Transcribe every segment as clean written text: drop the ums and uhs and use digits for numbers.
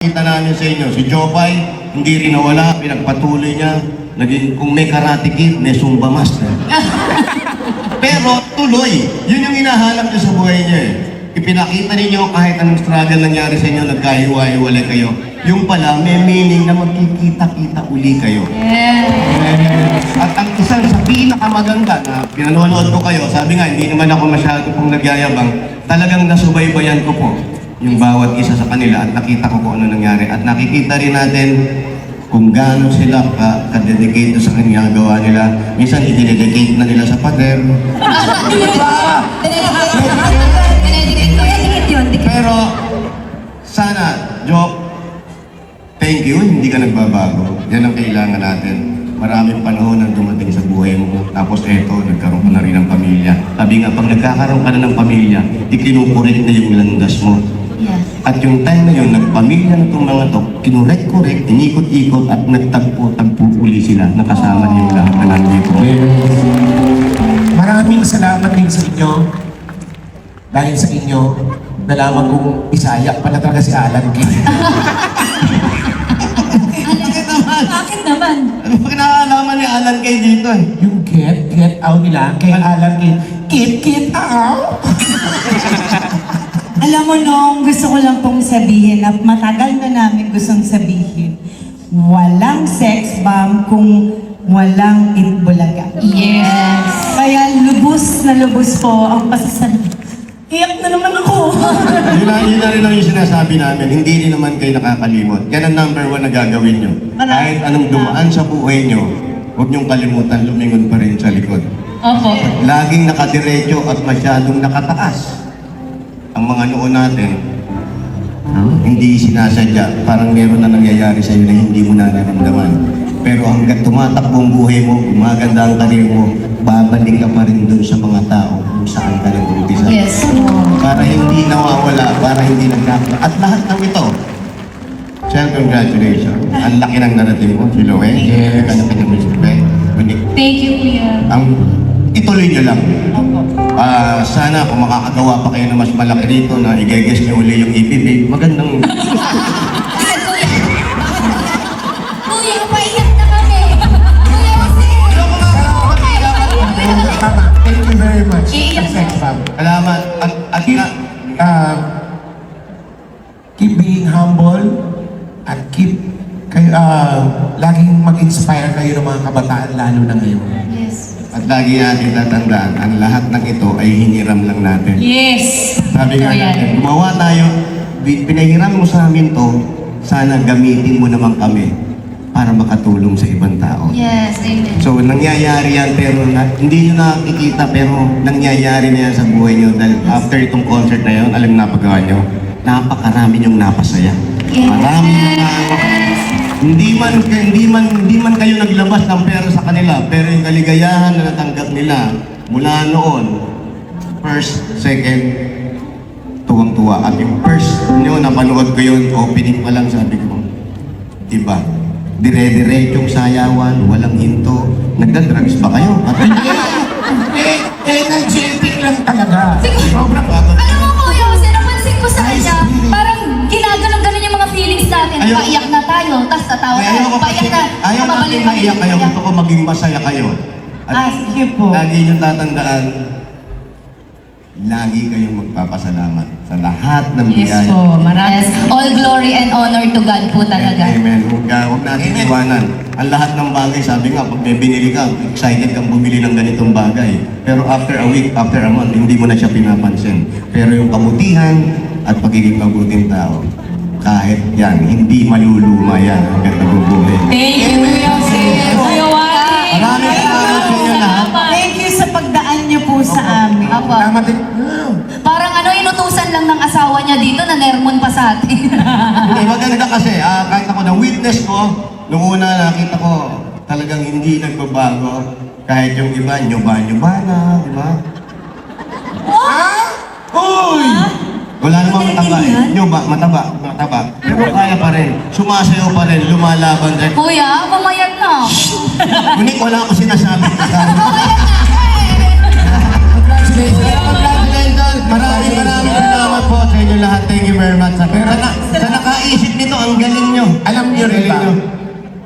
Kita namin sa inyo, si Jopay, hindi rin nawala, pinagpatuloy niya, naging, kung may karate kid, may Zumba master. Pero tuloy, yun yung hinahanap niyo sa buhay niya eh. Ipinakita ninyo kahit anong struggle nangyari sa inyo, nagkahiwa-hiwalay kayo. Yung pala, may meaning na magkikita-kita uli kayo. Yes. At ang isang sa pinakamaganda na pinanonood ko kayo, sabi nga, hindi naman ako masyado pong nagyayabang, talagang nasubaybayan ko po yung bawat isa sa kanila at nakita ko kung ano nangyari. At nakikita rin natin kung gaano sila ka-dedicate sa kanyang gawa nila. Minsan, i-dedicate na nila sa pader. Pero, sana, Job, thank you, hindi ka nagbabago. Yan ang kailangan natin. Maraming panahon ang dumating sa buhay mo. Tapos eto, nagkaroon ka na rin ng pamilya. Sabi nga, pag nagkakaroon ka na ng pamilya, ikinukurit na yung landas mo. Yes. At yung time na yun, nagpamilya na itong mga to, kinurek-kurek, inikot-ikot at nagtagpo-tagpo uli sila. Nakasama niyo yung lahat na nandito. Maraming salamat din sa inyo. Dahil sa inyo, nalaman kong Bisaya pala talaga si Alan Kay. Bakit naman? Ano ba kinakalaman ni Alan Kay dito eh? Yung get out nila kay Alan Kay. Get out! Alam mo nung gusto ko lang pong sabihin at matagal na namin gustong sabihin, walang sex bomb kung walang itbulaga. Yes. Kaya lubos na lubos po ang pasasabi. Iyak na naman ako. Yun na rin ang yung sinasabi namin, hindi rin naman kayo nakakalimot. Yan ang number 1 na gagawin nyo. Kahit anong dumaan sa buhay nyo, huwag nyong kalimutan, lumingon pa rin sa likod. Opo. Laging nakadiretso at masyadong nakataas. Ang mga noon natin, hindi sinasadya. Parang meron na nangyayari sa iyo na hindi mo nararamdaman. Pero hanggang tumatakbo ang buhay mo, gumaganda ang karir mo, babalik ka pa rin dun sa mga tao kung saan ka nag-umpisa. Yes. Para hindi nawawala, para hindi nagkakala. At lahat ng ito, congratulations. Ang laki ng narating mo, si Loe. Yes. Kanya-kanya respect. Thank you, Kuya. Ituloy nyo lang. Sana kung makakagawa pa kayo na mas malaki dito na i-guess nyo uli yung EPB, magandang... Kuya, paiyak na kami. Kuya, kasi... Tama. Thank you very much. Iiyak Sex bomb. Salamat. At Keep being humble at keep kayo, laging mag-inspire kayo ng mga kabataan lalo na ngayon. Yes. At lagi natin tatandaan, ang lahat ng ito ay hiniram lang natin. Yes. Sabi nga natin, gumawa tayo, pinahiram mo sa amin to, sana gamitin mo naman kami para makatulong sa ibang tao. Yes, amen. So, nangyayari yan, pero hindi nyo nakikita, pero nangyayari na yan sa buhay nyo. Dahil after itong concert na yun, alam na paggawa nyo, napakarami nyong napasaya. Yes. Marami hindi man kayo naglabas ng pera sa kanila, pero yung kaligayahan na natanggap nila mula noon, first, second, tuwang-tuwa. At yung first nyo, napanood ko yun, opening pa lang, sabi ko, diba? Dire-direchong sayawan, walang hinto. Nagda-drugs ba kayo? Energetic lang talaga. Sobrang bago. Alam mo, Kuya, kasi napansin ko sa kanya, parang ginaganon-ganon yung mga feelings natin. Paiyak na tayo, tapos tatawa tayo. Paiyak na. Ayaw natin maiyak kayo, gusto ko maging masaya kayo. At Sige po. lagi niyong tatandaan, lagi kayong magpapasalamat sa lahat ng Yes biyaya. po, marami. Yes. All glory and honor to God po talaga. Amen. Huwag natin iwanan. Ang lahat ng bagay, sabi nga, pag may binili ka, excited kang bumili ng ganitong bagay. Pero after a week, after a month, hindi mo na siya pinapansin. Pero yung kabutihan at pagiging mabuting tao, kahit yan, hindi maluluma yan hanggang nabubuhay. Thank you, Kuya Kuya Wally. Maraming salamat sa inyo lahat. Thank you sa pagdaan niyo po sa amin. Apo. Tama din. Parang inutusan lang ng asawa niya dito na nermon pa sa atin. Hindi, maganda kasi, kahit ako na-witness ko, nung una nakita ko, talagang hindi nagbabago. Kahit yung iba, nyoba-nyoba na, di ba? Uy! Wala namang mataba eh. Nyoba, mataba. Pero kaya pa rin. Sumasayaw pa rin, lumalaban rin. Kuya, mamayat na. Ngunit wala ako sinasabi. Mamayat na. Congratulations! Maraming salamat po sa inyo lahat. Thank you very much. Sa nakain nakaisip nito, ang galing nyo. Alam niyo rin ba,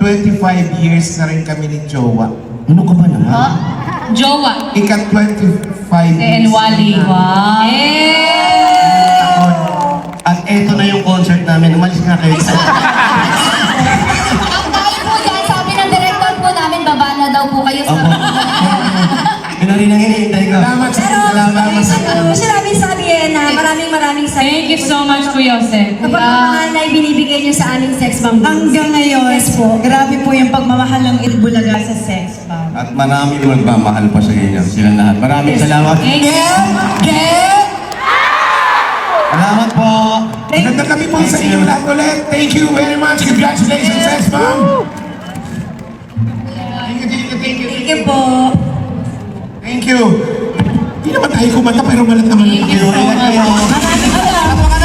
25 years na rin kami ni Jowa. Ano ka ba naman? Ha? Jowa. Ika-25 And Wally. Wow. taon. At eto na yung concert namin. Umalis nga kayo. Ang dahil po dyan, sabi ng director po namin, baba na daw po kayo sa... Opo. Yun na rin ang hinihintay ko. Salamat sa Pero, salamat sa maraming sabihin na maraming Thank you so much, Kuya Jose. Kapag mahal na ibinibigay niyo sa aming sex bomb. Hanggang ngayon, Yes po. grabe po yung pagmamahal ng Itbulaga sa sex bomb. At marami magmamahal pa sa inyo. Sila lahat. Maraming salamat. Thank you. Salamat po. Maganda kami po sa inyo lahat ulit. Thank you very much. Congratulations, Sex Bomb. Thank you. Thank you po. Thank you. Hindi naman tayo kumanta pero malat naman. Thank you so much. Maraming salamat.